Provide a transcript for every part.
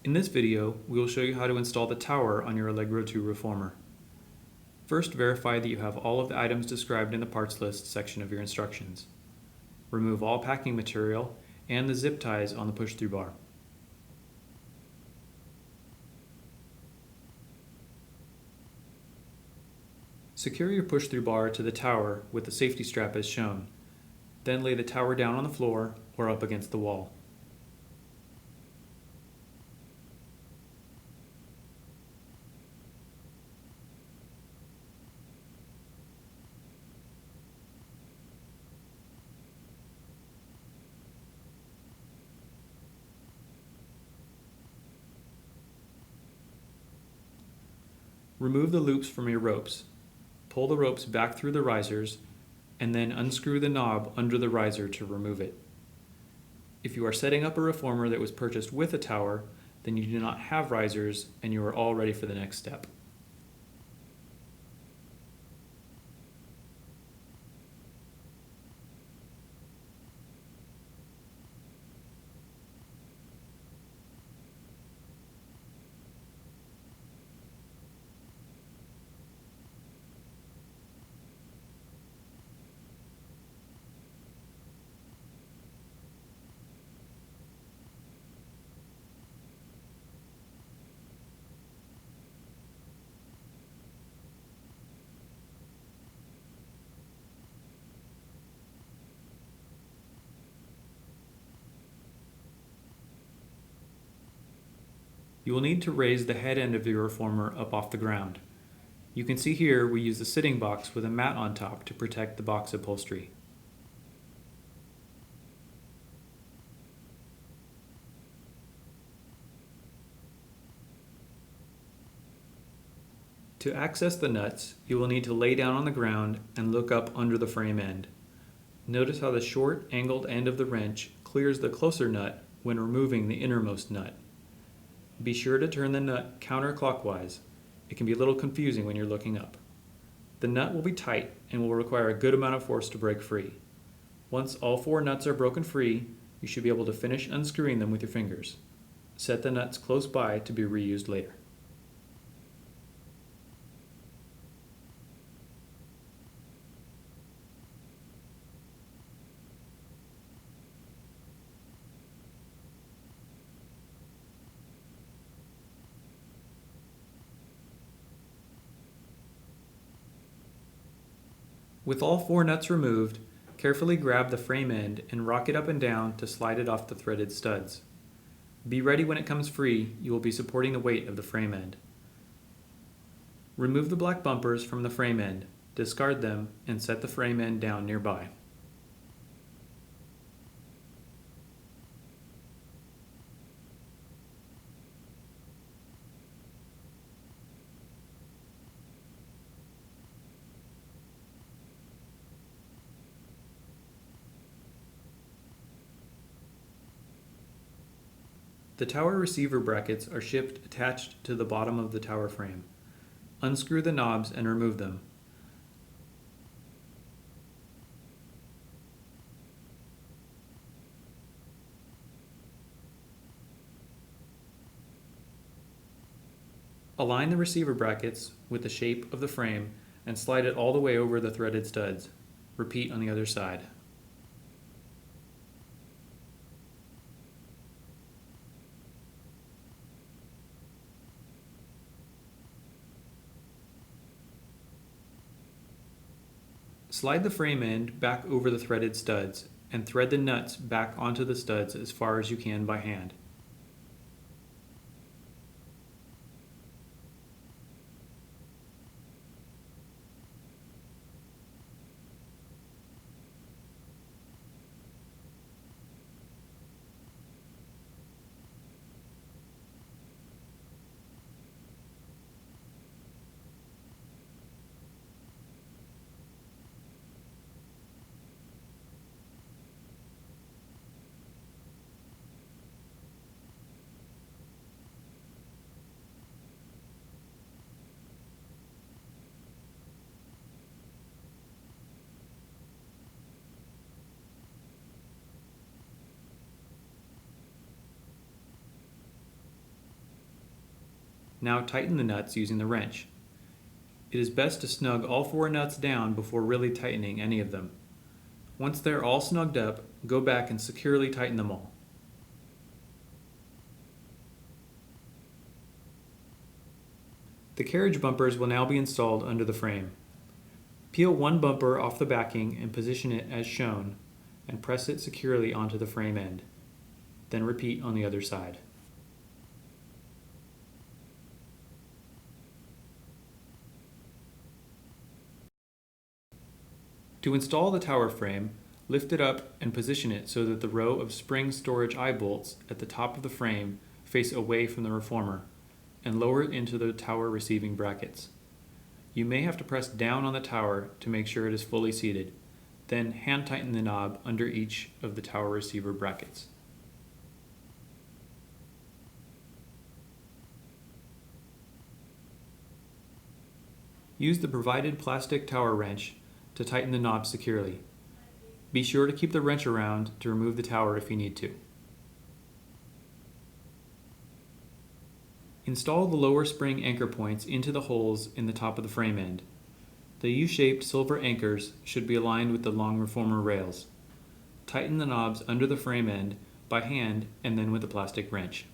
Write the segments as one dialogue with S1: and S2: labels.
S1: In this video, we will show you how to install the tower on your Allegro 2 reformer. First, verify that you have all of the items described in the parts list section of your instructions. Remove all packing material and the zip ties on the push-through bar. Secure your push-through bar to the tower with the safety strap as shown. Then lay the tower down on the floor or up against the wall. Remove the loops from your ropes. Pull the ropes back through the risers, and then unscrew the knob under the riser to remove it. If you are setting up a reformer that was purchased with a tower, then you do not have risers and you are all ready for the next step. You will need to raise the head end of your reformer up off the ground. You can see here we use the sitting box with a mat on top to protect the box upholstery. To access the nuts, you will need to lay down on the ground and look up under the frame end. Notice how the short, angled end of the wrench clears the closer nut when removing the innermost nut. Be sure to turn the nut counterclockwise. It can be a little confusing when you're looking up. The nut will be tight and will require a good amount of force to break free. Once all 4 nuts are broken free, you should be able to finish unscrewing them with your fingers. Set the nuts close by to be reused later. With all 4 nuts removed, carefully grab the frame end and rock it up and down to slide it off the threaded studs. Be ready when it comes free, you will be supporting the weight of the frame end. Remove the black bumpers from the frame end, discard them, and set the frame end down nearby. The tower receiver brackets are shipped attached to the bottom of the tower frame. Unscrew the knobs and remove them. Align the receiver brackets with the shape of the frame and slide it all the way over the threaded studs. Repeat on the other side. Slide the frame end back over the threaded studs and thread the nuts back onto the studs as far as you can by hand. Now tighten the nuts using the wrench. It is best to snug all 4 nuts down before really tightening any of them. Once they're all snugged up, go back and securely tighten them all. The carriage bumpers will now be installed under the frame. Peel one bumper off the backing and position it as shown, and press it securely onto the frame end. Then repeat on the other side. To install the tower frame, lift it up and position it so that the row of spring storage eye bolts at the top of the frame face away from the reformer, and lower it into the tower receiving brackets. You may have to press down on the tower to make sure it is fully seated, then hand tighten the knob under each of the tower receiver brackets. Use the provided plastic tower wrench to tighten the knob securely. Be sure to keep the wrench around to remove the tower if you need to. Install the lower spring anchor points into the holes in the top of the frame end. The U-shaped silver anchors should be aligned with the long reformer rails. Tighten the knobs under the frame end by hand and then with a plastic wrench.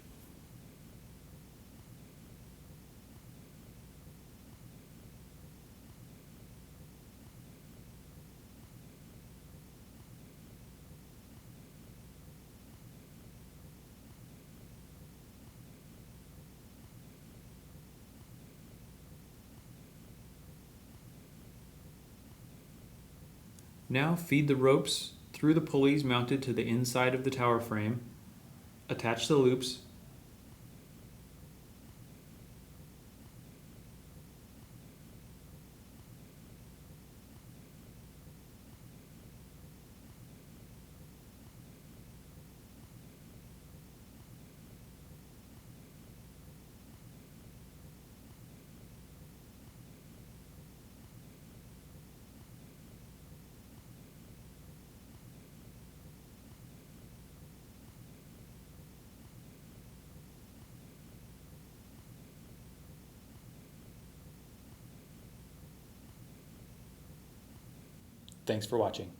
S1: Now feed the ropes through the pulleys mounted to the inside of the tower frame, attach the loops, Thanks for watching.